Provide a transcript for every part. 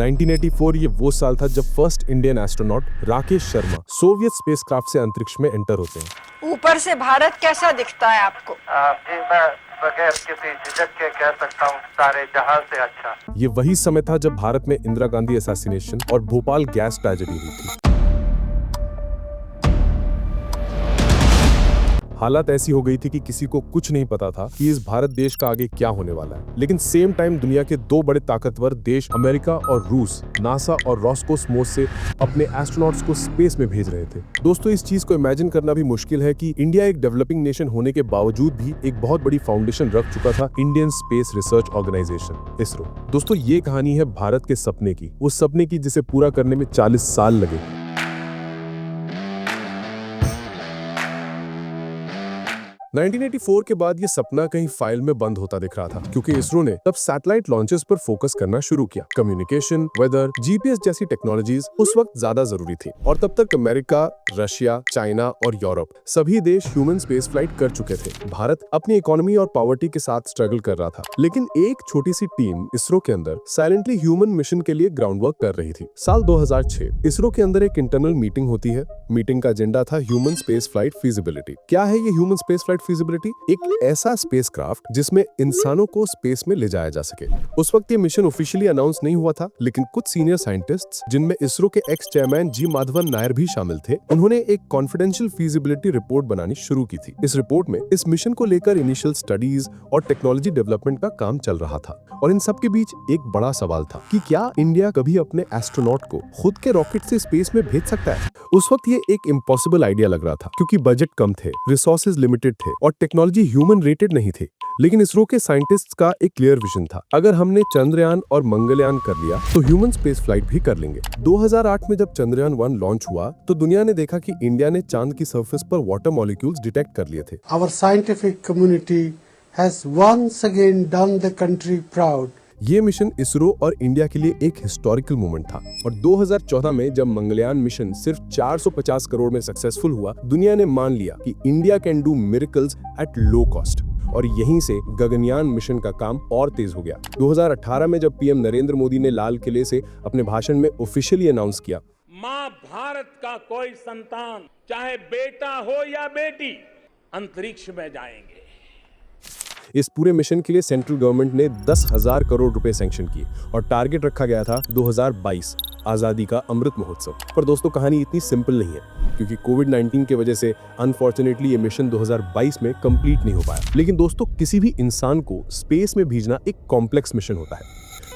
1984 ये वो साल था जब first Indian astronaut Rakesh Sharma Soviet spacecraft से अंतरिक्ष में एंटर होते हैं। ऊपर से भारत कैसा दिखता है आपको? जी मैं बगैर किसी झिझक के कह सकता हूँ सारे जहां से अच्छा। ये वही समय था जब भारत में इंदिरा गांधी असैसिनेशन और भोपाल गैस ट्रेजेडी हुई थी। हालात ऐसी हो गई थी कि किसी को कुछ नहीं पता था कि इस भारत देश का आगे क्या होने वाला है। लेकिन सेम टाइम दुनिया के दो बड़े ताकतवर देश अमेरिका और रूस नासा और रॉसकोसमोस से अपने एस्ट्रोनॉट्स को स्पेस में भेज रहे थे। दोस्तों, इस चीज को इमेजिन करना भी मुश्किल है कि इंडिया एक डेवलपिंग नेशन होने के बावजूद भी एक बहुत बड़ी फाउंडेशन रख चुका था Indian Space Research Organisation ISRO. दोस्तों, ये कहानी है भारत के सपने की, उस सपने की जिसे पूरा करने में 40 साल लगे। 1984 के बाद ये सपना कहीं फाइल में बंद होता दिख रहा था, क्योंकि इसरो ने तब सैटेलाइट लॉन्चेस पर फोकस करना शुरू किया। कम्युनिकेशन, वेदर, जीपीएस जैसी टेक्नोलॉजीज उस वक्त ज्यादा जरूरी थी और तब तक अमेरिका, रशिया, चाइना और यूरोप सभी देश ह्यूमन स्पेस फ्लाइट कर चुके थे। भारत अपनी इकोनॉमी और पॉवर्टी के साथ स्ट्रगल कर रहा था, लेकिन एक छोटी सी टीम इसरो के अंदर साइलेंटली ह्यूमन मिशन के लिए ग्राउंड वर्क कर रही थी। साल 2006 इसरो के अंदर एक इंटरनल मीटिंग होती है। मीटिंग का एजेंडा था ह्यूमन स्पेस फ्लाइट फीजिबिलिटी। क्या है ये ह्यूमन स्पेस फ्लाइट फीजिबिलिटी? एक ऐसा स्पेसक्राफ्ट जिसमें इंसानों को स्पेस में ले जाया जा सके। उस वक्त ये मिशन ऑफिशियली अनाउंस नहीं हुआ था, लेकिन कुछ सीनियर साइंटिस्ट्स, जिनमें इसरो के एक्स चेयरमैन जी माधवन नायर भी शामिल थे, उन्होंने एक कॉन्फिडेंशियल फीजिबिलिटी रिपोर्ट बनानी शुरू की थी। इस रिपोर्ट में इस मिशन को लेकर इनिशियल स्टडीज और टेक्नोलॉजी डेवलपमेंट का काम चल रहा था, और इन सब के बीच एक बड़ा सवाल था कि क्या इंडिया कभी अपने एस्ट्रोनॉट को खुद के रॉकेट से स्पेस में भेज सकता है? उस वक्त ये एक इम्पॉसिबल आइडिया लग रहा था, क्योंकि बजट कम थे, रिसोर्सेज लिमिटेड थे और टेक्नोलॉजी ह्यूमन रेटेड नहीं थी। लेकिन इसरो के साइंटिस्ट्स का एक क्लियर विजन था, अगर हमने चंद्रयान और मंगलयान कर लिया तो ह्यूमन स्पेस फ्लाइट भी कर लेंगे। 2008 में जब चंद्रयान 1 लॉन्च हुआ तो दुनिया ने देखा कि इंडिया ने चांद की सरफेस पर वाटर मॉलिक्यूल्स डिटेक्ट कर लिए थे। Our scientific community has once again done the country proud. ये मिशन इसरो और इंडिया के लिए एक हिस्टोरिकल मोमेंट था, और 2014 में जब मंगलयान मिशन सिर्फ 450 करोड़ में सक्सेसफुल हुआ, दुनिया ने मान लिया कि India can do miracles at low cost, और यहीं से गगनयान मिशन का काम और तेज हो गया। 2018 में जब पीएम नरेंद्र मोदी ने लाल किले से अपने भाषण में ऑफिशियली अनाउंस किया, माँ भारत का कोई संतान, चाहे बेटा हो या बेटी, अंतरिक्ष में जाएंगे। इस पूरे मिशन के लिए सेंट्रल गवर्नमेंट ने 10,000 करोड़ रुपए सैंक्शन किए और टारगेट रखा गया था 2022 आजादी का अमृत महोत्सव। पर दोस्तों, कहानी इतनी सिंपल नहीं है, क्योंकि कोविड-19 की वजह से अनफॉर्चुनेटली ये मिशन 2022 में कंप्लीट नहीं हो पाया। लेकिन दोस्तों, किसी भी इंसान को स्पेस में भेजना एक कॉम्प्लेक्स मिशन होता है।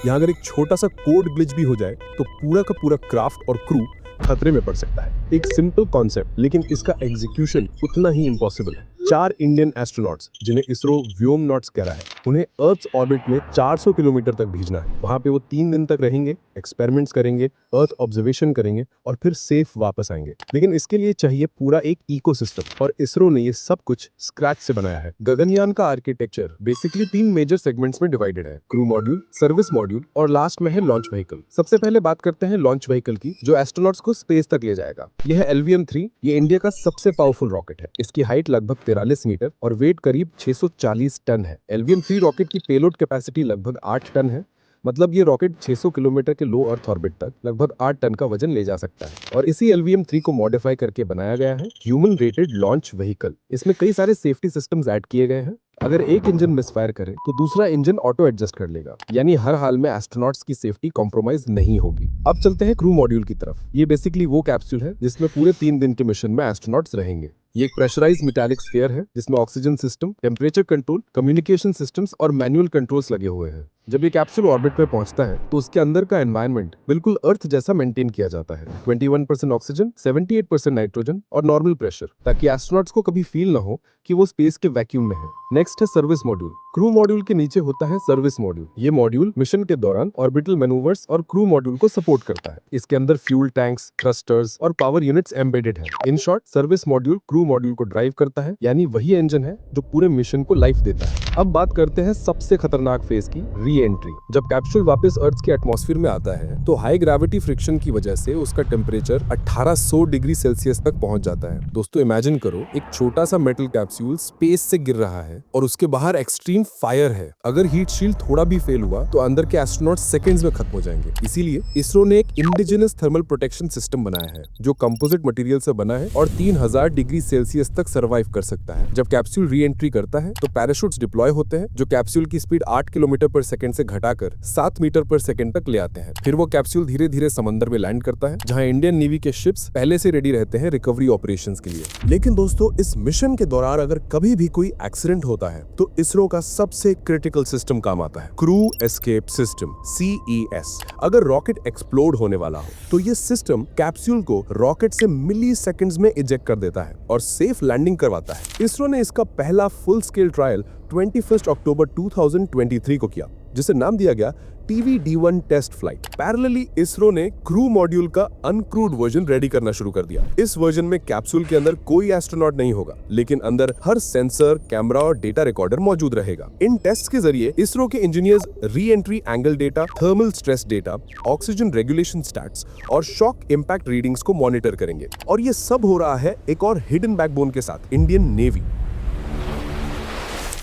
यहाँ अगर एक छोटा सा कोड ग्लिच भी हो जाए तो पूरा का पूरा क्राफ्ट और क्रू खतरे में पड़ सकता है। एक सिंपल कॉन्सेप्ट, लेकिन इसका एग्जीक्यूशन उतना ही इम्पॉसिबल है। 4 इंडियन एस्ट्रोनॉट्स, जिन्हें इसरो व्योमनॉट्स कह रहा है, उन्हें अर्थ ऑर्बिट में 400 किलोमीटर तक भेजना है। वहां पे वो 3 दिन तक रहेंगे, एक्सपेरिमेंट्स करेंगे, अर्थ ऑब्जर्वेशन करेंगे और फिर सेफ वापस आएंगे। लेकिन इसके लिए चाहिए पूरा एक इकोसिस्टम, और इसरो ने ये सब कुछ स्क्रैच से बनाया है। गगनयान का आर्किटेक्चर बेसिकली 3 मेजर सेगमेंट्स में डिवाइडेड है: क्रू मॉड्यूल, सर्विस मॉड्यूल और लास्ट में है लॉन्च व्हीकल। सबसे पहले बात करते हैं लॉन्च व्हीकल की, जो एस्ट्रोनॉट्स को स्पेस तक ले जाएगा। यह है LVM-3। ये इंडिया का सबसे पावरफुल रॉकेट है। इसकी हाइट लगभग 43 मीटर और वेट करीब 640 टन है। LVM-3 रॉकेट की पेलोड कैपेसिटी लगभग 8 टन है। मतलब ये रॉकेट 600 किलोमीटर के लो अर्थ ऑर्बिट तक लगभग 8 टन का वजन ले जा सकता है। और इसी LVM-3 को मॉडिफाई करके बनाया गया है ह्यूमन रेटेड लॉन्च व्हीकल। इसमें कई सारे सेफ्टी सिस्टम्स ऐड किए गए हैं। अगर एक इंजन मिसफायर करे तो दूसरा इंजन ऑटो एडजस्ट कर लेगा, यानी हर हाल में एस्ट्रोनॉट्स की सेफ्टी कॉम्प्रोमाइज नहीं होगी। अब चलते हैं क्रू मॉड्यूल की तरफ। ये बेसिकली वो कैप्सूल है जिसमें पूरे 3 दिन के मिशन में एस्ट्रोनॉट्स रहेंगे। ये एक प्रेशराइज्ड मेटालिक स्फीयर है जिसमें oxygen system, temperature control, communication systems और मैनुअल कंट्रोल्स लगे हुए हैं। जब ये कैप्सूल ऑर्बिट पे पहुंचता है तो उसके अंदर का एनवायरनमेंट बिल्कुल अर्थ जैसा मेंटेन किया जाता है। 21% ऑक्सीजन, 78% नाइट्रोजन और नॉर्मल प्रेशर, ताकि एस्ट्रोनॉट्स को कभी फील ना हो कि वो स्पेस के वैक्यूम में है। नेक्स्ट है सर्विस मॉड्यूल। क्रू मॉड्यूल के नीचे होता है सर्विस मॉड्यूल। ये मॉड्यूल मिशन के दौरान ऑर्बिटल मैनूवर्स और क्रू मॉड्यूल को सपोर्ट करता है। इसके अंदर फ्यूल टैंक्स, थ्रस्टर्स और पावर यूनिट्स एम्बेडेड हैं। In short, service module crew module को ड्राइव करता है, यानी वही इंजन है जो पूरे मिशन को लाइफ देता है। अब बात करते हैं सबसे खतरनाक फेज की, री एंट्री। जब कैप्सूल वापस अर्थ के एटमॉस्फेयर में आता है तो हाई ग्रेविटी फ्रिक्शन की वजह से उसका टेम्परेचर 1800 डिग्री सेल्सियस तक पहुंच जाता है। दोस्तों इमेजिन करो, एक छोटा सा मेटल कैप्सूल स्पेस से गिर रहा है और उसके बाहर एक्सट्रीम फायर है। अगर हीट शील्ड थोड़ा भी फेल हुआ तो अंदर के एस्ट्रोनॉट सेकंड्स में खत्म हो जाएंगे। इसीलिए इसरो ने एक इंडिजिनस थर्मल प्रोटेक्शन सिस्टम बनाया है जो कंपोजिट मटेरियल से बना है और 3000 डिग्री सेल्सियस तक सर्वाइव कर सकता है। जब कैप्सूल री एंट्री करता है तो पैराशूट्स डिप्लॉय होते हैं जो कैप्सूल की स्पीड 8 किलोमीटर पर सेकंड से घटाकर 7 मीटर पर सेकंड तक ले आते हैं। फिर वो कैप्सूल धीरे धीरे समंदर में लैंड करता है जहां इंडियन नेवी के शिप्स पहले से रेडी रहते हैं रिकवरी ऑपरेशंस के लिए। लेकिन दोस्तों इस मिशन के दौरान अगर कभी भी कोई एक्सीडेंट होता है तो इसरो का सबसे क्रिटिकल सिस्टम काम आता है, क्रू एस्केप सिस्टम CES। अगर रॉकेट एक्सप्लोड होने वाला हो तो ये सिस्टम कैप्सूल को रॉकेट से मिली सेकंड्स में इजेक्ट कर देता है और सेफ लैंडिंग करवाता है। इसरो ने इसका पहला फुल स्केल ट्रायल 21 अक्टूबर 2023 को किया जिसे नाम दिया गया TVD-1 test flight. Parallelly ISRO ने क्रू मॉड्यूल का अनक्रूड वर्जन रेडी करना शुरू कर दिया। इस वर्जन में कैप्सूल के अंदर कोई एस्ट्रोनॉट नहीं होगा, लेकिन अंदर हर सेंसर, कैमरा और डेटा रिकॉर्डर मौजूद रहेगा। इन टेस्ट के जरिए इसरो के engineers re entry angle data, thermal stress data, oxygen regulation stats और शॉक इम्पैक्ट रीडिंग्स को मॉनिटर करेंगे। और ये सब हो रहा है एक और हिडन बैकबोन के साथ, इंडियन नेवी।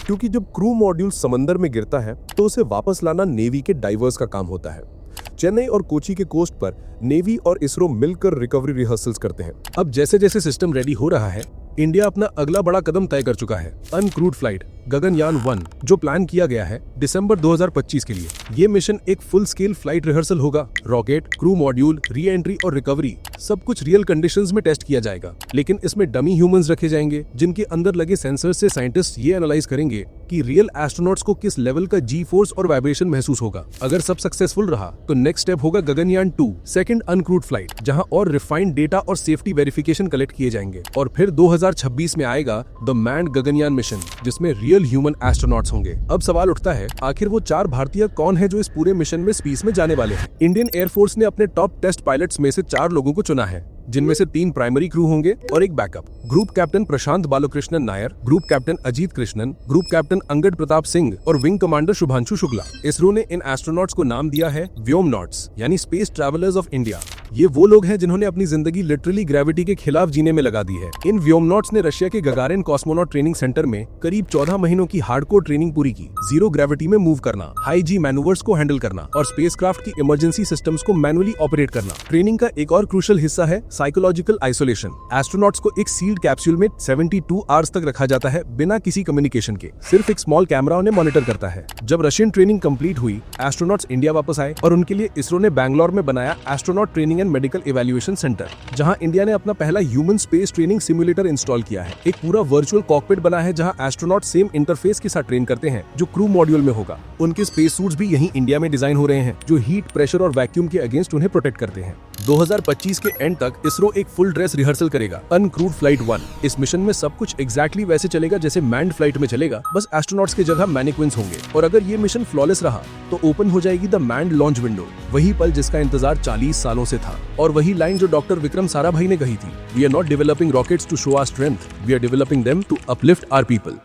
क्योंकि जब क्रू मॉड्यूल समंदर में गिरता है तो उसे वापस लाना नेवी के डाइवर्स का काम होता है। चेन्नई और कोची के कोस्ट पर नेवी और इसरो मिलकर रिकवरी रिहर्सल्स करते हैं। अब जैसे जैसे सिस्टम रेडी हो रहा है, इंडिया अपना अगला बड़ा कदम तय कर चुका है, अनक्रूड फ्लाइट गगनयान 1, जो प्लान किया गया है दिसंबर 2025 के लिए। ये मिशन एक फुल स्केल फ्लाइट रिहर्सल होगा। Rocket, crew module, re entry और रिकवरी सब कुछ रियल कंडीशंस में टेस्ट किया जाएगा, लेकिन इसमें डमी ह्यूमंस रखे जाएंगे जिनके अंदर लगे सेंसर से साइंटिस्ट ये एनालाइज करेंगे कि रियल एस्ट्रोनॉट्स को किस लेवल का जी फोर्स और वाइब्रेशन महसूस होगा। अगर सब सक्सेसफुल रहा तो नेक्स्ट स्टेप होगा गगनयान 2, सेकंड अनक्रूड फ्लाइट, जहां और रिफाइंड डेटा और सेफ्टी वेरिफिकेशन कलेक्ट किए जाएंगे। और फिर 2026 में आएगा द मैन्ड गगनयान मिशन, जिसमें रियल ह्यूमन एस्ट्रोनॉट्स होंगे। अब सवाल उठता है, आखिर वो 4 भारतीय कौन है जो इस पूरे मिशन में स्पेस में जाने वाले हैं? इंडियन एयरफोर्स ने अपने टॉप टेस्ट पायलट्स में से 4 लोगों को चुना है, जिनमें से 3 प्राइमरी क्रू होंगे और एक backup. Group captain Prashant Balakrishnan Nair, group captain Ajit Krishnan, group captain Angad Pratap Singh और विंग कमांडर शुभांशु शुक्ला। इसरो ने इन एस्ट्रोनॉट्स को नाम दिया है व्योमनॉट्स, यानी स्पेस ट्रैवलर्स ऑफ इंडिया। ये वो लोग हैं जिन्होंने अपनी जिंदगी लिटरली ग्रेविटी के खिलाफ जीने में लगा दी है। इन व्योमनॉट्स ने रशिया के गगारिन कॉस्मोनॉट ट्रेनिंग सेंटर में करीब 14 महीनों की हार्डकोर ट्रेनिंग पूरी की। जीरो ग्रेविटी में मूव करना, हाई जी मैनूवर्स को हैंडल करना और स्पेसक्राफ्ट की इमरजेंसी सिस्टम्स को मैनुअली ऑपरेट करना। ट्रेनिंग का एक और क्रूशियल हिस्सा है साइकोलॉजिकल आइसोलेशन। एस्ट्रोनॉट्स को एक सील्ड कैप्सूल में 72 आवर्स तक रखा जाता है बिना किसी कम्युनिकेशन के। सिर्फ एक स्मॉल कैमरा उन्हें मॉनिटर करता है। जब रशियन ट्रेनिंग कंप्लीट हुई, एस्ट्रोनॉट्स इंडिया वापस आए और उनके लिए इसरो ने बैंगलोर में बनाया astronaut training and medical evaluation centre, जहां इंडिया ने अपना पहला human space training simulator install किया है। एक पूरा वर्चुअल कॉकपिट बना है जहां एस्ट्रोनॉट सेम इंटरफेस के साथ ट्रेन करते हैं जो क्रू मॉड्यूल में होगा। उनके स्पेस सूट्स भी यहीं इंडिया में डिजाइन हो रहे हैं, जो हीट, प्रेशर और वैक्यूम के अगेंस्ट उन्हें प्रोटेक्ट करते हैं। 2025 के एंड तक इसरो एक फुल ड्रेस रिहर्सल करेगा, अनक्रूड फ्लाइट 1। इस मिशन में सब कुछ एग्जैक्टली वैसे चलेगा जैसे मैन्ड फ्लाइट में चलेगा, बस एस्ट्रोनॉट्स की जगह मैनिक्विन्स होंगे। और अगर ये मिशन फ्लॉलेस रहा तो ओपन हो जाएगी द मैन्ड लॉन्च विंडो, वही पल जिसका इंतजार 40 सालों से था। और वही लाइन जो डॉक्टर विक्रम साराभाई ने कही थी, we are not developing rockets to show our strength, we are developing them to uplift our people.